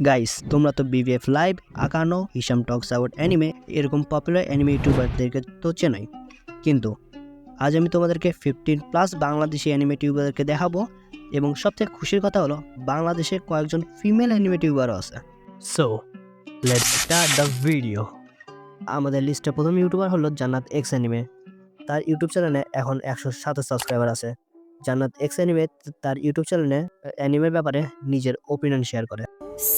Guys, তোমরা তো BVF live, Akano, Hisam talks about anime এরকম পপুলার অ্যানিমে ইউটিউবারদেরকে তো চেনোই, কিন্তু আজ আমি তোমাদেরকে 15+ বাংলাদেশি অ্যানিমে ইউটিউবারদেরকে দেখাবো। এবং সবথেকে খুশির কথা হলো বাংলাদেশে কয়েকজন ফিমেল অ্যানিমে ইউটিউবারও আছে। So let's start the video. আমাদের লিস্টে প্রথম ইউটিউবার হলো জান্নাত এক্স অ্যানিমে। তার ইউটিউব চ্যানেলে এখন 107 সাবস্ক্রাইবার আছে। জান্নাত এক্স অ্যানিমে তার ইউটিউব চ্যানেলে অ্যানিমের ব্যাপারে নিজের ওপিনিয়ন শেয়ার করে।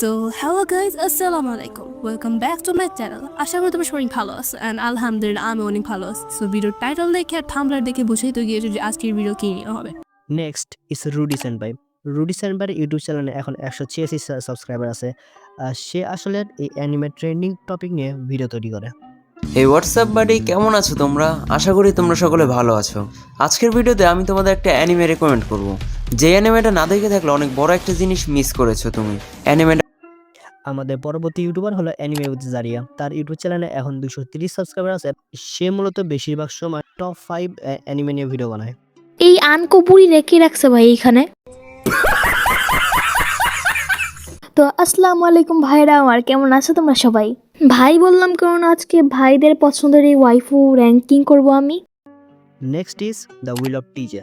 So hello guys, assalamu alaikum. Welcome back to my channel. আশা করি তোমরা সবাই ভালো আছো and আলহামদুলিল্লাহ আমি অনেক ভালো আছি। সো ভিডিওর টাইটেল দেখে আর থাম্বনেল দেখে বুঝেই তো গিয়েছো যে আজকের ভিডিও কি নিয়ে হবে। Next is Rudy Senpai. Rudy সেনপাইয়ের ইউটিউব চ্যানেলে এখন 186 সাবস্ক্রাইবার আছে। সে আসলে এই অ্যানিমে ট্রেন্ডিং টপিক নিয়ে ভিডিও তৈরি করে। এই হোয়াটসঅ্যাপ বাডি, কেমন আছো তোমরা? আশা করি তোমরা সকলে ভালো আছো। আজকের ভিডিওতে আমি তোমাদের একটা অ্যানিমে রেকমেন্ড করব। যে অ্যানিমেটা না দেখে থাকলে অনেক বড় একটা জিনিস মিস করেছো তুমি। অ্যানিমেটা আমাদের পরবর্তী ইউটিউবার হলো অ্যানিমে উইথ জারিয়া। তার ইউটিউব চ্যানেলে এখন 230 সাবস্ক্রাইবার আছে। সে মূলত বেশিরভাগ সময় টপ 5 অ্যানিমে নিয়ে ভিডিও বানায়। এই আনকপুরি রেখে রাখছে ভাই এইখানে। তো আসসালামু আলাইকুম ভাইরা, আমার কেমন আছো তোমরা সবাই? ভাই বললাম কারণ আজকে ভাইদের পছন্দের এই ওয়াইফু র্যাঙ্কিং করব আমি। Next is the will of TJ.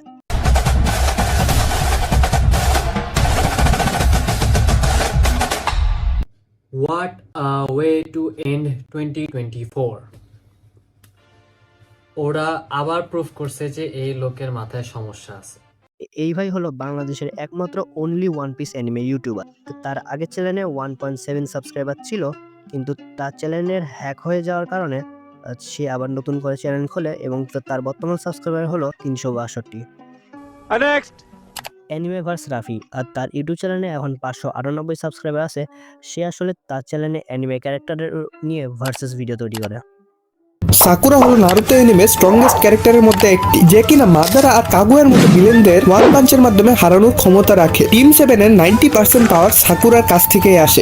What a way to end 2024. ওরা আবার প্রুফ করছে যে এই লোকের মাথায় সমস্যা আছে। এই ভাই হলো বাংলাদেশের একমাত্র only one piece anime YouTuber. তার আগের চ্যানেলে 1.7 সাবস্ক্রাইবার ছিল, কিন্তু তার চ্যানেলের হ্যাক হয়ে যাওয়ার কারণে সে আবার নতুন করে চ্যানেল খোলে এবং তার বর্তমান সাবস্ক্রাইবার হলো 362। অ্যানিমেভার্স রাফি, আর তার ইউটিউব চ্যানেলে এখন 598 সাবস্ক্রাইবার আছে। সে আসলে তার চ্যানেলে অ্যানিমে ক্যারেক্টারের নিয়ে ভার্সেস ভিডিও তৈরি করে। সাকুরা হলো নারুতো অ্যানিমে স্ট্রংগেস্ট ক্যারেক্টারের মধ্যে একটি, যে কিনা মাদারা আর কাগুয়ার মতো ভিলেনদের ওয়ান পাঞ্চের মাধ্যমে হারানোর ক্ষমতা রাখে। টিম 7 এর 90% পাওয়ার সাকুরার কাছ থেকেই আসে।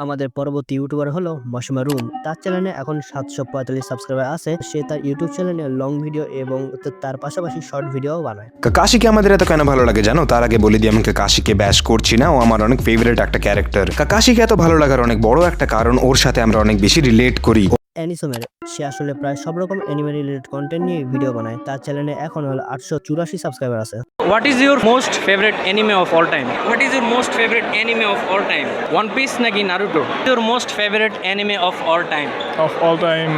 আমাদের পরবর্তী ইউটিউবার হলো মশমা রুম। তার চ্যানেলে এখন 745 সাবস্ক্রাইবার আছে। সে তার ইউটিউব চ্যানেলে লং ভিডিও এবং তার পাশাপাশি শর্ট ভিডিও বানায়। কাকাশিকে আমাদের এত কেন ভালো লাগে জানো? তার আগে বলে দিই, আমি কাকাশিকে ব্যাশ করছি না, ও আমার অনেক ফেভারিট একটা ক্যারেক্টার। কাকাশিকে এত ভালো লাগার অনেক বড় একটা কারণ, ওর সাথে আমরা অনেক বেশি রিলেট করি। অ্যানিসোমের, সে আসলে প্রায় সব রকম অ্যানিমে রিলেটেড কন্টেন্ট নিয়ে ভিডিও বানায়। তার চ্যানেলে এখন হলো 884 সাবস্ক্রাইবার আছে। What is your most favorite anime of all time? What is your most favorite anime of all time? One Piece naki Naruto? Your most favorite anime of all time? Of all time.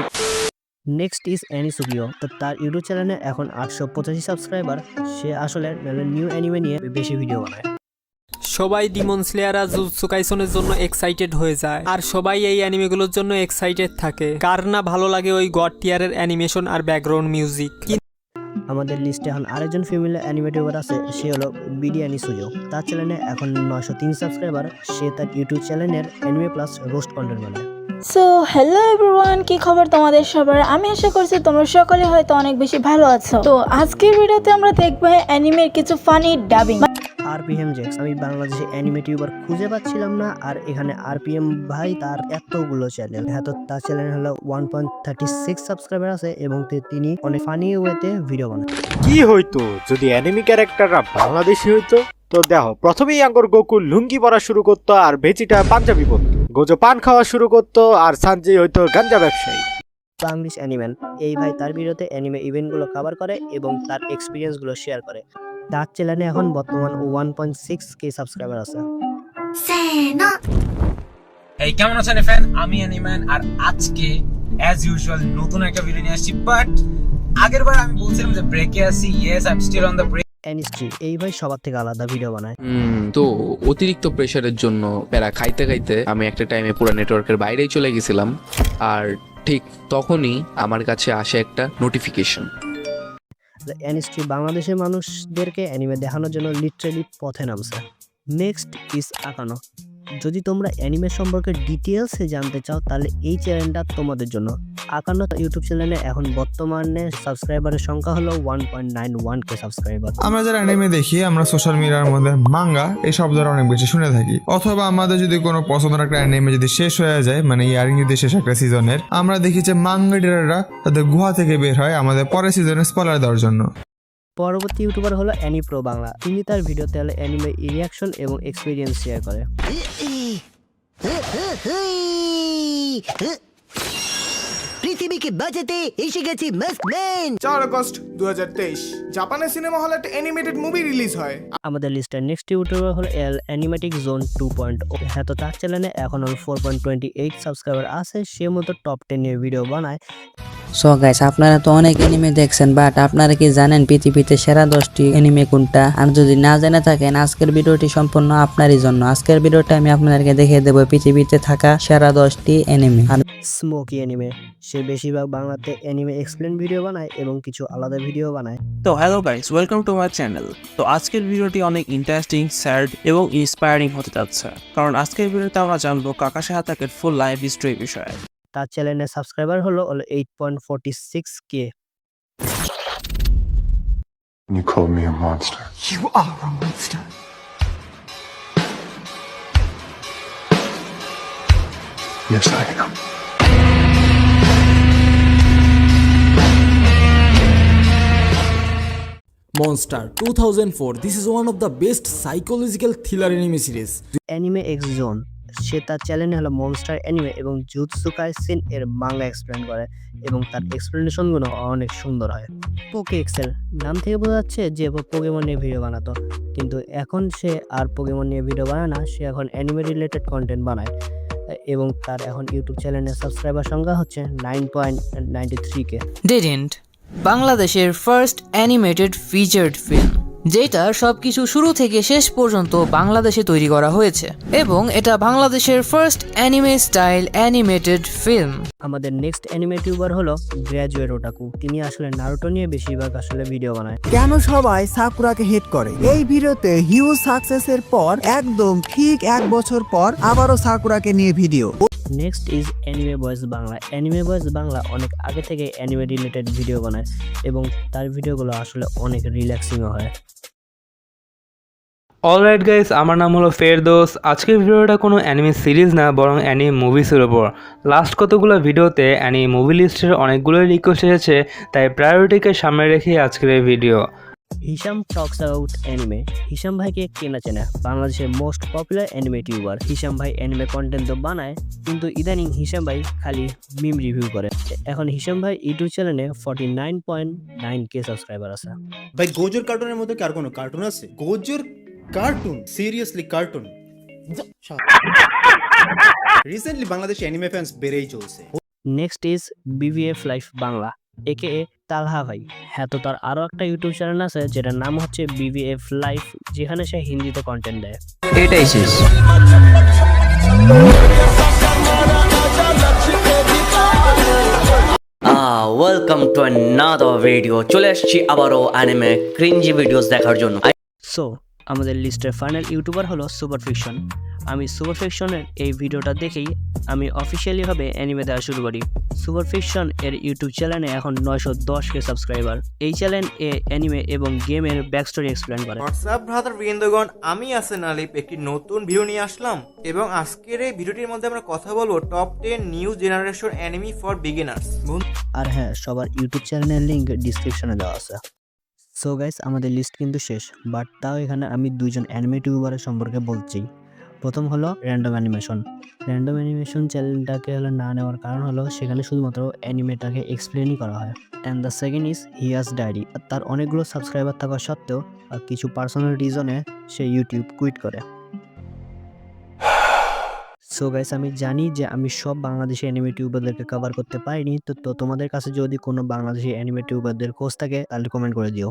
Next is অ্যানিসুকিও। তার YouTube চ্যানেলে এখন 885 subscriber. সে আসলে new anime নিয়ে বেশি video বানায়। সবাই Demon Slayer আর jujutsu কাইসনের জন্য এক্সাইটেড হয়ে যায়, আর সবাই এই অ্যানিমেগুলোর জন্য এক্সাইটেড থাকে। কার না ভালো লাগে ওই গড টিয়ারের অ্যানিমেশন আর ব্যাকগ্রাউন্ড মিউজিক। আমাদের লিস্টে এখন আরেকজন ফিমেল অ্যানিমেটিভার আছে, সে হলো বিডি অ্যানিসুজো। তার চ্যানেলে এখন 903 সাবস্ক্রাইবার। সে তার ইউটিউব চ্যানেলের অ্যানিমে প্লাস রোস্ট কন্টেন্ট বানায়। সো হ্যালো এভরিওয়ান, কি খবর তোমাদের সবার? আমি আশা করছি তোমরা সকলে হয়তো অনেক বেশি ভালো আছো। তো আজকের ভিডিওতে আমরা দেখবো অ্যানিমের কিছু ফানি ডাবিং। আরপিএম জেক্স, আমি বাংলাদেশে অ্যানিমে টিউবার খুঁজে পাচ্ছিলাম না, আর এখানে আরপিএম ভাই তার এতগুলো চ্যানেল। হ্যাঁ, তো তার চ্যানেল হলো 1.36 সাবস্ক্রাইবার আছে এবং তিনি অনেক ফানি ওয়েতে ভিডিও বানায়। কি হইতো যদি অ্যানিমে ক্যারেক্টাররা বাংলাদেশি হইতো? তো দেখো, প্রথমেই আঙ্গর গোকুল লুঙ্গি পরা শুরু করতো আর ভেচিটা পাঞ্জাবি পরতো, গোজো পান খাওয়া শুরু করতো আর সানজি হইতো গাঞ্জা ব্যবসায়ী। বাংলিশ অ্যানিম্যান, এই ভাই তার ভিডিওতে অ্যানিমে ইভেন্টগুলো কভার করে এবং তার এক্সপিরিয়েন্সগুলো শেয়ার করে। তার চ্যানেলে এখন বর্তমান 1.6k সাবস্ক্রাইবার আছে। এই কেমন আছেন ফ্যান? আমি অ্যানিম্যান, আর আজকে অ্যাজ ইউজুয়াল নতুন একটা ভিডিও নিয়ে আসছি। বাট আগেরবার আমি বলছিলাম যে ব্রেকে আছি। Yes, I am still on the break. এনএসটি, এই ভাই সবার থেকে আলাদা ভিডিও বানায়। তো অতিরিক্ত প্রেশারের জন্য প্যারা খাইতে খাইতে আমি একটা টাইমে পুরো নেটওয়ার্কের বাইরেই চলে গেছিলাম, আর ঠিক তখনই আমার কাছে আসে একটা নোটিফিকেশন। এনএসটি বাংলাদেশের মানুষদেরকে অ্যানিমে দেখানোর জন্য লিটারেলি পথে নামছে। Next is Akano. যদি তোমরা অ্যানিমে সম্পর্কে ডিটেলসে জানতে চাও তাহলে এই চ্যানেলটা তোমাদের জন্য। আকানো ইউটিউব চ্যানেলে এখন বর্তমানে সাবস্ক্রাইবারের সংখ্যা হলো 1.91k সাবস্ক্রাইবার। আমরা যারা অ্যানিমে দেখি, আমরা সোশ্যাল মিডিয়ার মধ্যে মাঙ্গা এই শব্দটা অনেক বেশি শুনে থাকি, অথবা আমাদের যদি কোনো পছন্দের একটা অ্যানিমে যদি শেষ হয়ে যায়, মানে ইয়ারিং যদি শেষ একটা সিজনের, আমরা দেখি যে মাঙ্গা ডিরেক্টররা তাদের গুহা থেকে বের হয় আমাদের পরের সিজনের স্পয়লার দেওয়ার জন্য। পরবর্তী ইউটিউবার হলো অ্যানিপ্রো বাংলা। তিনি তার ভিডিওতে অ্যানিমে রিয়াকশন এবং এক্সপিরিয়েন্স শেয়ার করে। পৃথিবীকে বাঁচাতে এসে গেছি মাস্কম্যান। 4 আগস্ট 2023 জাপানের সিনেমা হলে একটা অ্যানিমেটেড মুভি রিলিজ হয়। আমাদের লিস্টের নেক্সট ইউটিউবার হলো এল অ্যানিমেটিক জোন 2.0। হ্যাঁ, তো তার চ্যানেলে এখন 4.28 সাবস্ক্রাইবার আছে। সে মতো টপ 10 এর ভিডিও বানায়। সো গাইস, আপনারা তো অনেক এনিমে দেখছেন, বাট আপনারা কি জানেন পৃথিবীতে সেরা 10টি এনিমে কোনটা? আর যদি না জেনে থাকেন, আজকের ভিডিওটি সম্পূর্ণ আপনারই জন্য। আজকের ভিডিওটা আমি আপনাদেরকে দেখিয়ে দেবো পৃথিবীতে থাকা সেরা 10টি এনিমে। স্মোকি অ্যানিমে, সে বেশিরভাগ বাংলাতে অ্যানিমে এক্সপ্লেন ভিডিও বানায় এবং কিছু আলাদা ভিডিও বানায়। তো hello guys, welcome to my channel. তো আজকের ভিডিওটি অনেক ইন্টারেস্টিং, স্যাড এবং ইন্সপায়ারিং হতে যাচ্ছে, কারণ আজকের ভিডিওতে আমরা জানবো কাকাশি হাতাকের ফুল লাইফ হিস্ট্রি বিষয়ে। তার চ্যানেলের সাবস্ক্রাইবার হলো 8.46k। You called me a monster. You are a monster. Yes, I am. Monster 2004. This is one of the best psychological thriller anime series. Anime X zone, সে তার চ্যানেলে হলো monster anime এবং jujutsu Kaisen এর manga explain করে এবং তার এক্সপ্লেনেশনগুলো অনেক সুন্দর হয়। পোকে এক্সেল নাম থেকে বোঝা যাচ্ছে যে পোকেমন নিয়ে ভিডিও বানাতো, কিন্তু এখন সে আর পোকেমন নিয়ে ভিডিও বানায় না, সে এখন অ্যানিমে রিলেটেড কন্টেন্ট বানায় এবং তার এখন ইউটিউব চ্যানেলের সাবস্ক্রাইবার সংখ্যা হচ্ছে 9.93k। ডেডেন্ট বাংলাদেশের ফার্স্ট অ্যানিমেটেড ফিচার্ড ফিল্ম, যেটা সবকিছু শুরু থেকে শেষ পর্যন্ত বাংলাদেশে তৈরি করা হয়েছে এবং এটা বাংলাদেশের first anime style animated film. আমাদের নেক্সট অ্যানিমে টিউবার হলো গ্র্যাজুয়েট ওটাকু। তিনি আসলে নারুটো নিয়ে বেশিরভাগ আসলে ভিডিও বানায়। কেন সবাই সাকুরাকে হেট করে? এই ভিডিওতে হিউজ সাকসেসের পর একদম ঠিক 1 বছর পর আবারও সাকুরাকে নিয়ে ভিডিও। নেক্সট ইজ অ্যানিমে বয়েস বাংলা। অ্যানিমে বয়েস বাংলা অনেক আগে থেকে অ্যানিমে রিলেটেড ভিডিও বানায় এবং তার ভিডিওগুলো আসলে অনেক রিল্যাক্সিংও হয়। অলরাইট গাইস, আমার নাম হলো ফেরদৌস। আজকের ভিডিওটা কোনো অ্যানিমে সিরিজ না, বরং অ্যানিমে মুভিসের ওপর। লাস্ট কতগুলো ভিডিওতে অ্যানিমে মুভি লিস্টের অনেকগুলোই রিকোয়েস্ট এসেছে, তাই প্রায়োরিটিকে সামনে রেখে আজকের এই video. Hisham talks about anime. Hisham ভাইকে কেনা চেনা, বাংলাদেশের most popular anime tuber. Hisham ভাই অ্যানিমে কন্টেন্ট তো বানায়, কিন্তু ইদানিং হিসাম ভাই খালি মিম রিভিউ করে। এখন হিসাম ভাই ইউটিউব চ্যানেলে 49.9k সাবস্ক্রাইবার আছে। ভাই গোজোর কার্টুনের মধ্যে কি আর কোনো কার্টুন আছে? গোজোর কার্টুন, সিরিয়াসলি কার্টুন। রিসেন্টলি বাংলাদেশে অ্যানিমে ফ্যান্স বেড়েই চলছে। নেক্সট ইজ বিভিএফ লাইফ বাংলা, একে তালহা ভাই। হ্যাঁ, তো তার আরও একটা ইউটিউব চ্যানেল আছে যেটার নাম হচ্ছে বিভিএফ লাইফ, যেখানে সে হিন্দিতে কন্টেন্ট দেয়। এটাই শেষ। Welcome to another video. চলে আসছি আবারও অ্যানিমে ক্রিঞ্জি ভিডিওস দেখার জন্য। সো আমাদের লিস্টের ফাইনাল ইউটিউবার হলো সুপার ফিকশন। আমি সুপার ফিকশনের এই ভিডিওটা দেখেই আমি অফিসিয়ালিভাবে অ্যানিমে দেওয়া শুরু করি। সুপার ফিকশন এর ইউটিউব চ্যানেলে এখন 910k সাবস্ক্রাইবার। এই চ্যানেল অ্যানিমে এবং গেমের ব্যাকস্টোরি এক্সপ্লেন করে। হোয়াটসঅ্যাপ ব্রাদার বৃন্দগণ, আমি আসেন আলিফ একটি নতুন ভিডিও নিয়ে আসলাম এবং আজকের এই ভিডিওটির মধ্যে আমরা কথা বলবো top 10 new generation anime for beginners. আর হ্যাঁ, সবার ইউটিউব চ্যানেলের লিঙ্ক ডিসক্রিপশনে দেওয়া আছে। সো গাইস, আমাদের লিস্ট কিন্তু শেষ, বাট তাও এখানে আমি 2জন অ্যানিমে টিউবারের সম্পর্কে বলছি। প্রথম হলো র্যান্ডম অ্যানিমেশন। র্যান্ডম অ্যানিমেশন চ্যানেলটাকে না নেওয়ার কারণ হলো সেখানে শুধুমাত্র অ্যানিমেটাকে এক্সপ্লেনই করা হয়। অ্যান্ড দ্য সেকেন্ড ইজ হিয়াস ডায়েরি। তার অনেকগুলো সাবস্ক্রাইবার থাকা সত্ত্বেও কিছু পার্সোনাল রিজনে সে ইউটিউব কুইট করে। সো গাইস, আমি জানি যে আমি সব বাংলাদেশি অ্যানিমে টিউবারদেরকে কভার করতে পারিনি, তো তোমাদের কাছে যদি কোনো বাংলাদেশি অ্যানিমে টিউবারদের খোঁজ থাকে তাহলে কমেন্ট করে দিও।